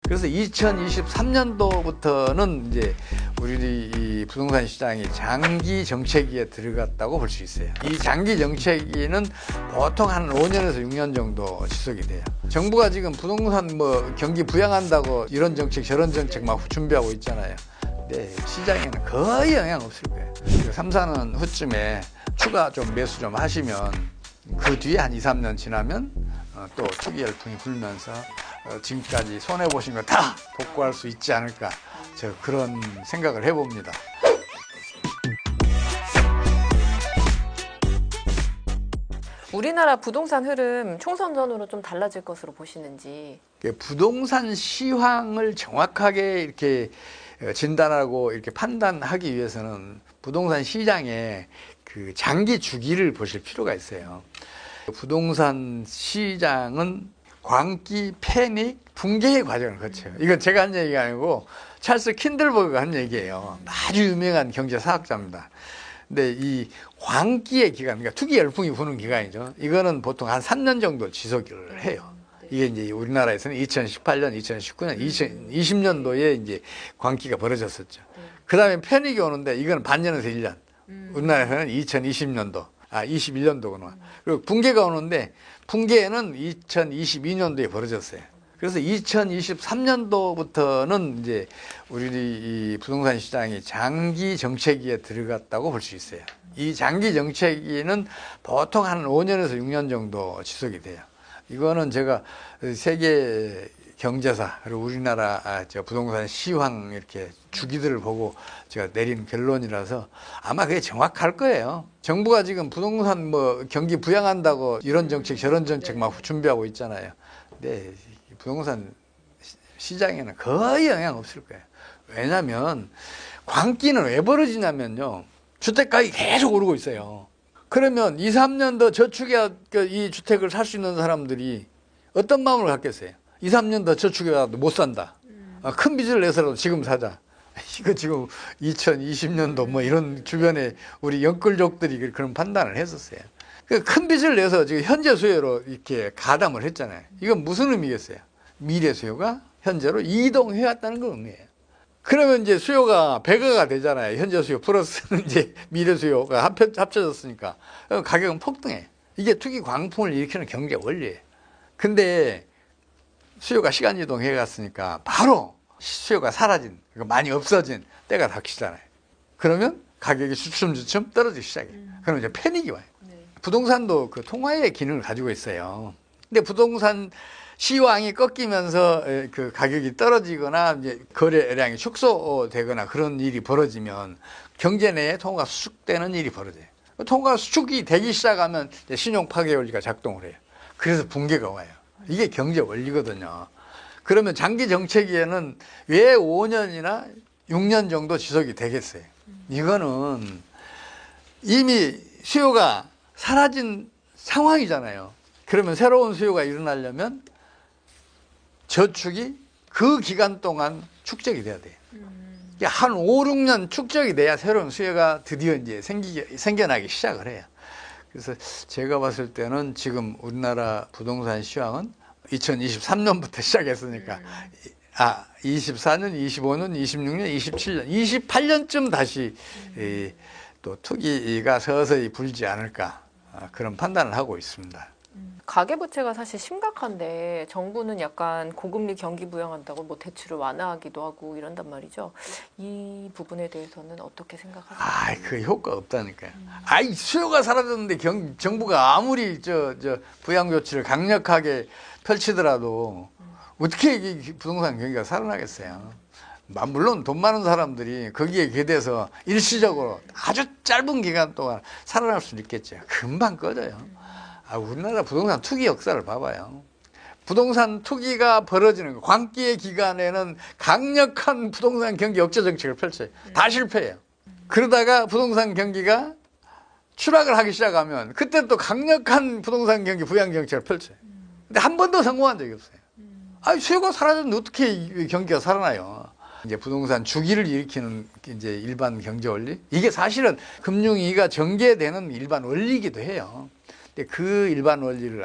그래서 2023년도부터는 이제 우리 이 부동산 시장이 장기 정체기에 들어갔다고 볼 수 있어요. 이 장기 정체기는 보통 한 5년에서 6년 정도 지속이 돼요. 정부가 지금 부동산 뭐 경기 부양한다고 이런 정책 저런 정책 막 준비하고 있잖아요. 근데 시장에는 거의 영향 없을 거예요. 3, 4년 후쯤에 추가 좀 매수 좀 하시면 그 뒤에 한 2, 3년 지나면 또 투기 열풍이 불면서 지금까지 손해보신 거 다 복구할 수 있지 않을까, 저 그런 생각을 해봅니다. 우리나라 부동산 흐름 총선 전후로 좀 달라질 것으로 보시는지. 부동산 시황을 정확하게 이렇게 진단하고 이렇게 판단하기 위해서는 부동산 시장의 그 장기 주기를 보실 필요가 있어요. 부동산 시장은 광기, 패닉, 붕괴의 과정을 거쳐요. 이건 제가 한 얘기가 아니고 찰스 킨들버그가 한 얘기예요. 아주 유명한 경제사학자입니다. 근데 이 광기의 기간, 그러니까 투기 열풍이 부는 기간이죠. 이거는 보통 한 3년 정도 지속을 해요. 이게 이제 우리나라에서는 2018년, 2019년, 2020년도에 이제 광기가 벌어졌었죠. 그 다음에 패닉이 오는데 이건 반년에서 1년. 우리나라에서는 2020년도, 21년도구나. 그리고 붕괴가 오는데 붕괴는 2022년도에 벌어졌어요. 그래서 2023년도부터는 이제 우리 이 부동산 시장이 장기 정체기에 들어갔다고 볼 수 있어요. 이 장기 정체기는 보통 한 5년에서 6년 정도 지속이 돼요. 이거는 제가 세계 경제사 그리고 우리나라 부동산 시황 이렇게 주기들을 보고 제가 내린 결론이라서 아마 그게 정확할 거예요. 정부가 지금 부동산 뭐 경기 부양한다고 이런 정책 저런 정책 막 준비하고 있잖아요. 근데 부동산 시장에는 거의 영향 없을 거예요. 왜냐하면 광기는 왜 벌어지냐면요, 주택가격이 계속 오르고 있어요. 그러면 2, 3년 더 저축해야 이 주택을 살 수 있는 사람들이 어떤 마음을 갖겠어요? 2, 3년 더 저축해라도 못 산다. 큰 빚을 내서라도 지금 사자. 이거 지금 2020년도 뭐 이런 주변에 우리 영끌족들이 그런 판단을 했었어요. 큰 빚을 내서 지금 현재 수요로 이렇게 가담을 했잖아요. 이건 무슨 의미겠어요? 미래 수요가 현재로 이동해 왔다는 그 의미예요. 그러면 이제 수요가 배가가 되잖아요. 현재 수요 플러스는 이제 미래 수요가 합쳐졌으니까 가격은 폭등해. 이게 투기 광풍을 일으키는 경제 원리예요. 근데 수요가 시간 이동해 갔으니까 바로 수요가 사라진, 많이 없어진 때가 닥치잖아요. 그러면 가격이 주춤주춤 떨어지기 시작해요. 그러면 이제 패닉이 와요. 부동산도 그 통화의 기능을 가지고 있어요. 근데 부동산 시황이 꺾이면서 그 가격이 떨어지거나 이제 거래량이 축소되거나 그런 일이 벌어지면 경제 내에 통화가 수축되는 일이 벌어져요. 통화가 수축이 되기 시작하면 이제 신용 파괴 원리가 작동을 해요. 그래서 붕괴가 와요. 이게 경제 원리거든요. 그러면 장기 정체기에는 왜 5년이나 6년 정도 지속이 되겠어요? 이거는 이미 수요가 사라진 상황이잖아요. 그러면 새로운 수요가 일어나려면 저축이 그 기간 동안 축적이 돼야 돼요. 한 5, 6년 축적이 돼야 새로운 수요가 드디어 이제 생겨나기 시작을 해요. 그래서 제가 봤을 때는 지금 우리나라 부동산 시황은 2023년부터 시작했으니까 24년, 25년, 26년, 27년, 28년쯤 다시 또 투기가 서서히 불지 않을까, 그런 판단을 하고 있습니다. 가계부채가 사실 심각한데 정부는 약간 고금리 경기 부양한다고 뭐 대출을 완화하기도 하고 이런단 말이죠. 이 부분에 대해서는 어떻게 생각하세요? 그 효과 없다니까요. 수요가 사라졌는데 정부가 아무리 부양 조치를 강력하게 펼치더라도 어떻게 이 부동산 경기가 살아나겠어요. 물론 돈 많은 사람들이 거기에 기대서 일시적으로 아주 짧은 기간 동안 살아날 수는 있겠죠. 금방 꺼져요. 우리나라 부동산 투기 역사를 봐봐요. 부동산 투기가 벌어지는 광기의 기간에는 강력한 부동산 경기 억제 정책을 펼쳐요. 다 실패해요. 그러다가 부동산 경기가 추락을 하기 시작하면 그때 또 강력한 부동산 경기 부양 정책을 펼쳐요. 근데 한 번도 성공한 적이 없어요. 수요가 사라졌는데 어떻게 경기가 살아나요? 이제 부동산 주기를 일으키는 이제 일반 경제 원리, 이게 사실은 금융위기가 전개되는 일반 원리이기도 해요. 근데 그 일반 원리를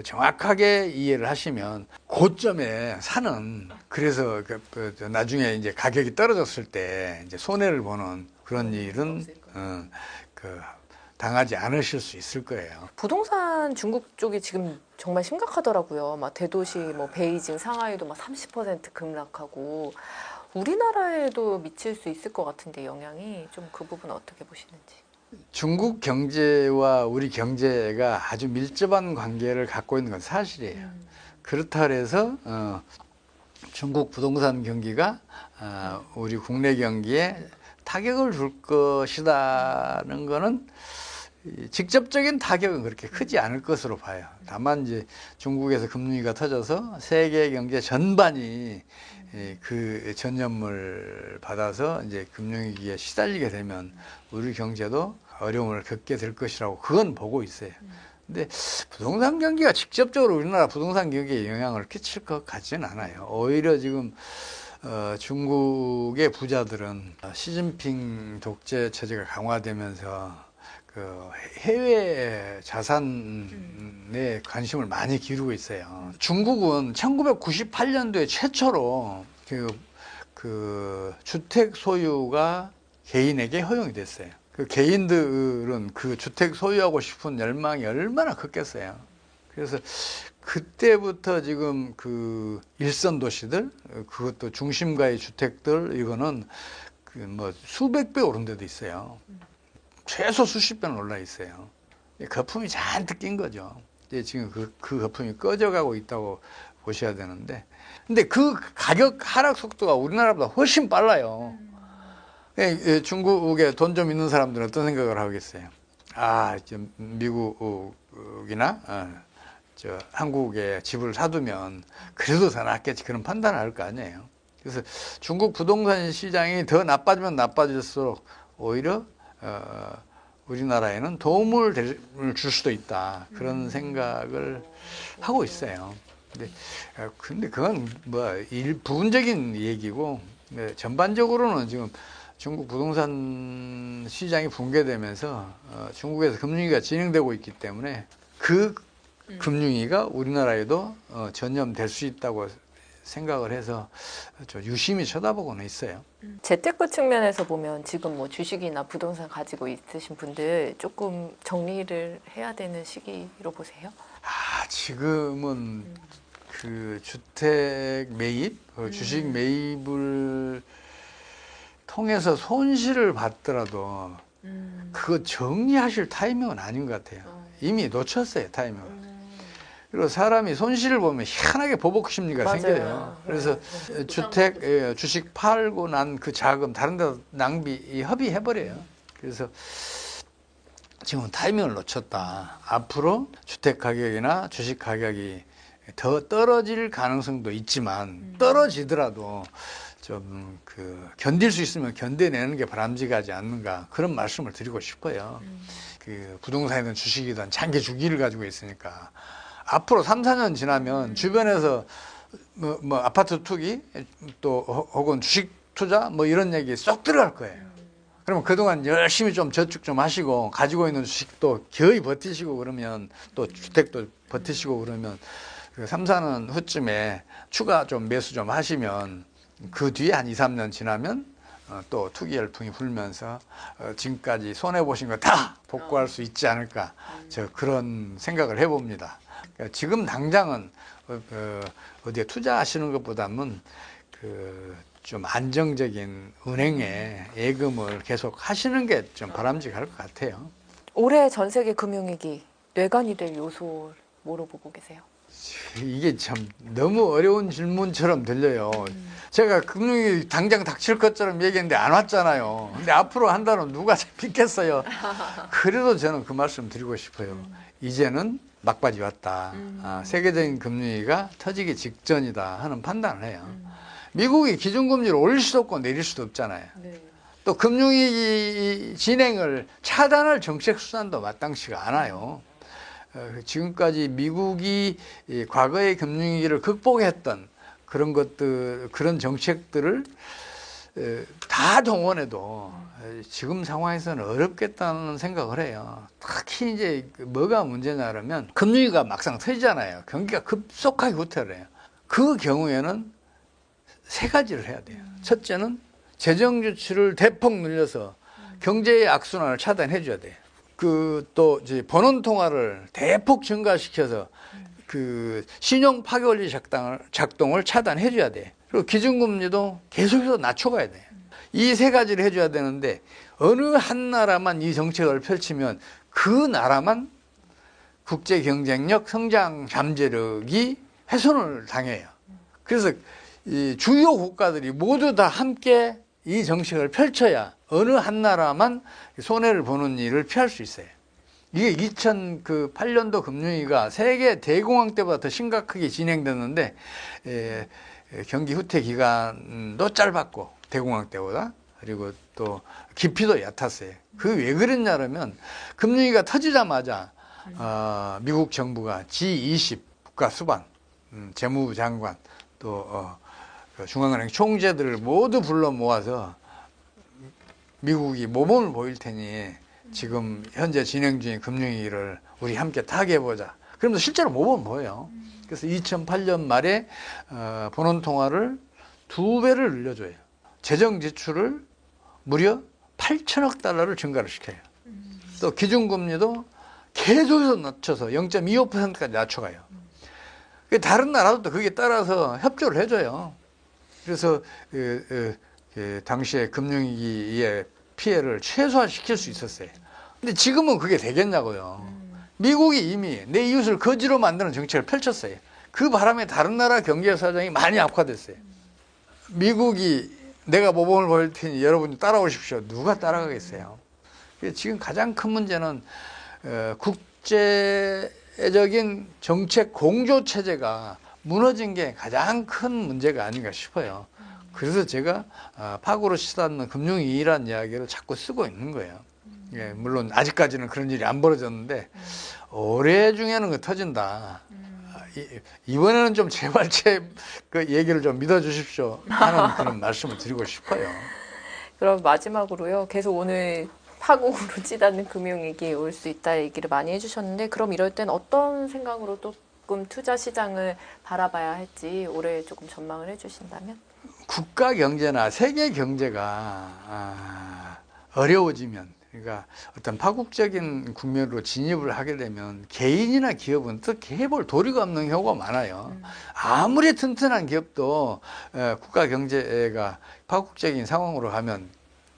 정확하게 이해를 하시면 고점에 사는, 그래서 나중에 이제 가격이 떨어졌을 때 이제 손해를 보는 그런 일은 당하지 않으실 수 있을 거예요. 부동산 중국 쪽이 지금 정말 심각하더라고요. 막 대도시 뭐 베이징, 상하이도 막 30% 급락하고 우리나라에도 미칠 수 있을 것 같은데 영향이 좀 그 부분 어떻게 보시는지. 중국 경제와 우리 경제가 아주 밀접한 관계를 갖고 있는 건 사실이에요. 그렇다 해서 중국 부동산 경기가 우리 국내 경기에 타격을 줄 것이라는 거는 직접적인 타격은 그렇게 크지 않을 것으로 봐요. 다만 이제 중국에서 금융위기가 터져서 세계 경제 전반이 그 전염을 받아서 이제 금융위기에 시달리게 되면 우리 경제도 어려움을 겪게 될 것이라고 그건 보고 있어요. 근데 부동산 경기가 직접적으로 우리나라 부동산 경기에 영향을 끼칠 것 같지는 않아요. 오히려 지금 중국의 부자들은 시진핑 독재 체제가 강화되면서 그 해외 자산에 관심을 많이 기울이고 있어요. 중국은 1998년도에 최초로 그 주택 소유가 개인에게 허용이 됐어요. 그 개인들은 그 주택 소유하고 싶은 열망이 얼마나 컸겠어요. 그래서 그때부터 지금 그 일선 도시들, 그것도 중심가의 주택들, 이거는 그 뭐 수백 배 오른 데도 있어요. 최소 수십 배는 올라 있어요. 거품이 잔뜩 낀 거죠. 이제 지금 그 거품이 꺼져가고 있다고 보셔야 되는데, 근데 그 가격 하락 속도가 우리나라보다 훨씬 빨라요. 중국에 돈 좀 있는 사람들은 어떤 생각을 하겠어요? 미국이나 한국에 집을 사두면 그래도 더 낫겠지, 그런 판단을 할 거 아니에요. 그래서 중국 부동산 시장이 더 나빠지면 나빠질수록 오히려 우리나라에는 도움을 줄 수도 있다, 그런 생각을 하고 있어요. 근데 그건 뭐 부분적인 얘기고, 전반적으로는 지금 중국 부동산 시장이 붕괴되면서 중국에서 금융위기가 진행되고 있기 때문에 그 금융위기가 우리나라에도 전염될 수 있다고 생각을 해서 유심히 쳐다보고는 있어요. 재테크 측면에서 보면 지금 뭐 주식이나 부동산 가지고 있으신 분들 조금 정리를 해야 되는 시기로 보세요? 지금은 그 주택 매입, 주식 매입을 통해서 손실을 받더라도 그거 정리하실 타이밍은 아닌 것 같아요. 이미 놓쳤어요, 타이밍을. 그리고 사람이 손실을 보면 희한하게 보복 심리가 맞아요. 생겨요. 그래서 주식 팔고 난 그 자금 다른 데 허비해버려요. 그래서 지금 타이밍을 놓쳤다. 앞으로 주택 가격이나 주식 가격이 더 떨어질 가능성도 있지만, 떨어지더라도 좀 견딜 수 있으면 견뎌내는 게 바람직하지 않는가, 그런 말씀을 드리고 싶어요. 그 부동산이든 주식이든 장기 주기를 가지고 있으니까 앞으로 3, 4년 지나면 주변에서 뭐 아파트 투기 또 혹은 주식 투자 뭐 이런 얘기 쏙 들어갈 거예요. 그러면 그동안 열심히 좀 저축 좀 하시고 가지고 있는 주식도 거의 버티시고, 그러면 또 주택도 버티시고, 그러면 3, 4년 후쯤에 추가 좀 매수 좀 하시면 그 뒤에 한 2, 3년 지나면 또 투기 열풍이 불면서 지금까지 손해보신 거 다 복구할 수 있지 않을까, 그런 생각을 해봅니다. 그러니까 지금 당장은 어디에 투자하시는 것보다는 좀 안정적인 은행에 예금을 계속 하시는 게 좀 바람직할 것 같아요. 올해 전 세계 금융위기 뇌관이 될 요소 뭐로 보고 계세요? 이게 참 너무 어려운 질문처럼 들려요. 제가 금융이 당장 닥칠 것처럼 얘기했는데 안 왔잖아요. 근데 앞으로 한다면 누가 믿겠어요. 그래도 저는 그 말씀 드리고 싶어요. 이제는 막바지 왔다. 세계적인 금융위기가 터지기 직전이다 하는 판단을 해요. 미국이 기준금리를 올릴 수도 없고 내릴 수도 없잖아요. 또 금융위기 진행을 차단할 정책 수단도 마땅치가 않아요. 지금까지 미국이 과거의 금융위기를 극복했던 그런 것들, 그런 정책들을 다 동원해도 지금 상황에서는 어렵겠다는 생각을 해요. 특히 이제 뭐가 문제냐면 금융위기가 막상 터지잖아요. 경기가 급속하게 후퇴를 해요. 그 경우에는 세 가지를 해야 돼요. 첫째는 재정 지출을 대폭 늘려서 경제의 악순환을 차단해 줘야 돼요. 또 이제 번원 통화를 대폭 증가시켜서 그 신용 파괴 작동을 차단해 줘야 돼. 그리고 기준금리도 계속해서 낮춰가야 돼. 이 세 가지를 해줘야 되는데 어느 한 나라만 이 정책을 펼치면 그 나라만 국제 경쟁력, 성장 잠재력이 훼손을 당해요. 그래서 이 주요 국가들이 모두 다 함께 이 정책을 펼쳐야 어느 한 나라만 손해를 보는 일을 피할 수 있어요. 이게 2008년도 금융위기가 세계 대공황 때보다 더 심각하게 진행됐는데 경기 후퇴 기간도 짧았고 대공황 때보다 그리고 또 깊이도 얕았어요. 그 왜 그랬냐면 금융위기가 터지자마자 미국 정부가 G20 국가 수반, 재무부 장관 또 중앙은행 총재들을 모두 불러 모아서 미국이 모범을 보일 테니 지금 현재 진행 중인 금융위기를 우리 함께 타개해보자. 그러면서 실제로 모범을 보여요. 그래서 2008년 말에 번원 통화를 2배를 늘려줘요. 재정 지출을 무려 8천억 달러를 증가를 시켜요. 또 기준금리도 계속해서 낮춰서 0.25%까지 낮춰가요. 다른 나라도 거기에 따라서 협조를 해줘요. 그래서 당시에 금융위기의 피해를 최소화시킬 수 있었어요. 근데 지금은 그게 되겠냐고요. 미국이 이미 내 이웃을 거지로 만드는 정책을 펼쳤어요. 그 바람에 다른 나라 경제 사정이 많이 악화됐어요. 미국이 내가 모범을 보일 테니 여러분이 따라오십시오. 누가 따라가겠어요? 지금 가장 큰 문제는 국제적인 정책 공조 체제가 무너진 게 가장 큰 문제가 아닌가 싶어요. 그래서 제가 파고로 치닫는 금융위기라는 이야기를 자꾸 쓰고 있는 거예요. 예, 물론 아직까지는 그런 일이 안 벌어졌는데 올해 중에는 그 터진다. 이번에는 좀 제발 그 얘기를 좀 믿어주십시오 하는 그런 말씀을 드리고 싶어요. 그럼 마지막으로요. 계속 오늘 파국으로 찌닫는 금융위기 올 수 있다 얘기를 많이 해주셨는데 그럼 이럴 땐 어떤 생각으로 조금 투자 시장을 바라봐야 할지 올해 조금 전망을 해주신다면? 국가 경제나 세계 경제가 어려워지면 그러니까 어떤 파국적인 국면으로 진입을 하게 되면 개인이나 기업은 어떻게 해볼 도리가 없는 경우가 많아요. 아무리 튼튼한 기업도 국가 경제가 파국적인 상황으로 가면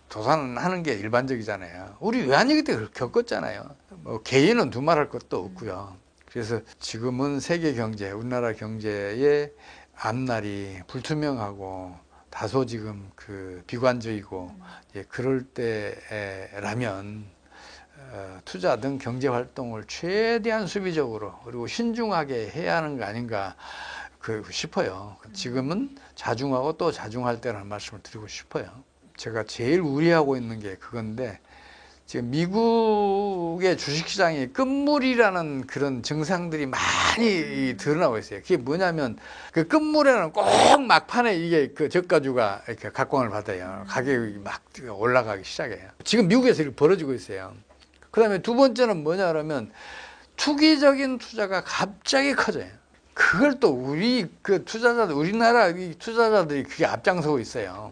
도산하는 게 일반적이잖아요. 우리 외환위기 때 겪었잖아요. 뭐 개인은 두말할 것도 없고요. 그래서 지금은 세계 경제, 우리나라 경제의 앞날이 불투명하고 다소 지금 비관적이고 그럴 때라면 투자 등 경제 활동을 최대한 수비적으로 그리고 신중하게 해야 하는 거 아닌가 싶어요. 지금은 자중하고 또 자중할 때라는 말씀을 드리고 싶어요. 제가 제일 우려하고 있는 게 그건데 지금 미국의 주식시장이 끝물이라는 그런 증상들이 많이 드러나고 있어요. 그게 뭐냐면 그 끝물에는 꼭 막판에 이게 저가주가 이렇게 각광을 받아요. 가격이 막 올라가기 시작해요. 지금 미국에서 이렇게 벌어지고 있어요. 그 다음에 두 번째는 뭐냐 그러면 투기적인 투자가 갑자기 커져요. 그걸 또 우리나라 투자자들이 그게 앞장서고 있어요.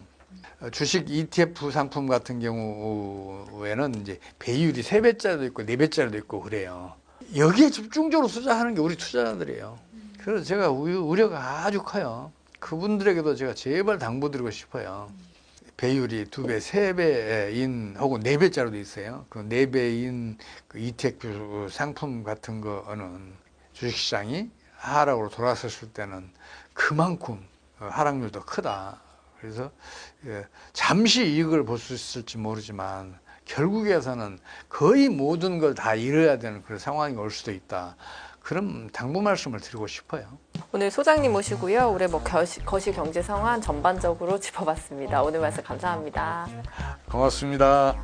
주식 ETF 상품 같은 경우에는 이제 배율이 3배짜리도 있고 4배짜리도 있고 그래요. 여기에 집중적으로 투자하는 게 우리 투자자들이에요. 그래서 제가 우려가 아주 커요. 그분들에게도 제가 제발 당부드리고 싶어요. 배율이 2배, 3배인 혹은 4배짜리도 있어요. 그 4배인 그 ETF 상품 같은 거는 주식시장이 하락으로 돌아섰을 때는 그만큼 하락률도 크다. 그래서 잠시 이익을 볼 수 있을지 모르지만 결국에서는 거의 모든 걸 다 잃어야 되는 그런 상황이 올 수도 있다. 그런 당부 말씀을 드리고 싶어요. 오늘 소장님 모시고요. 올해 거시 경제 상황 전반적으로 짚어봤습니다. 오늘 말씀 감사합니다. 고맙습니다.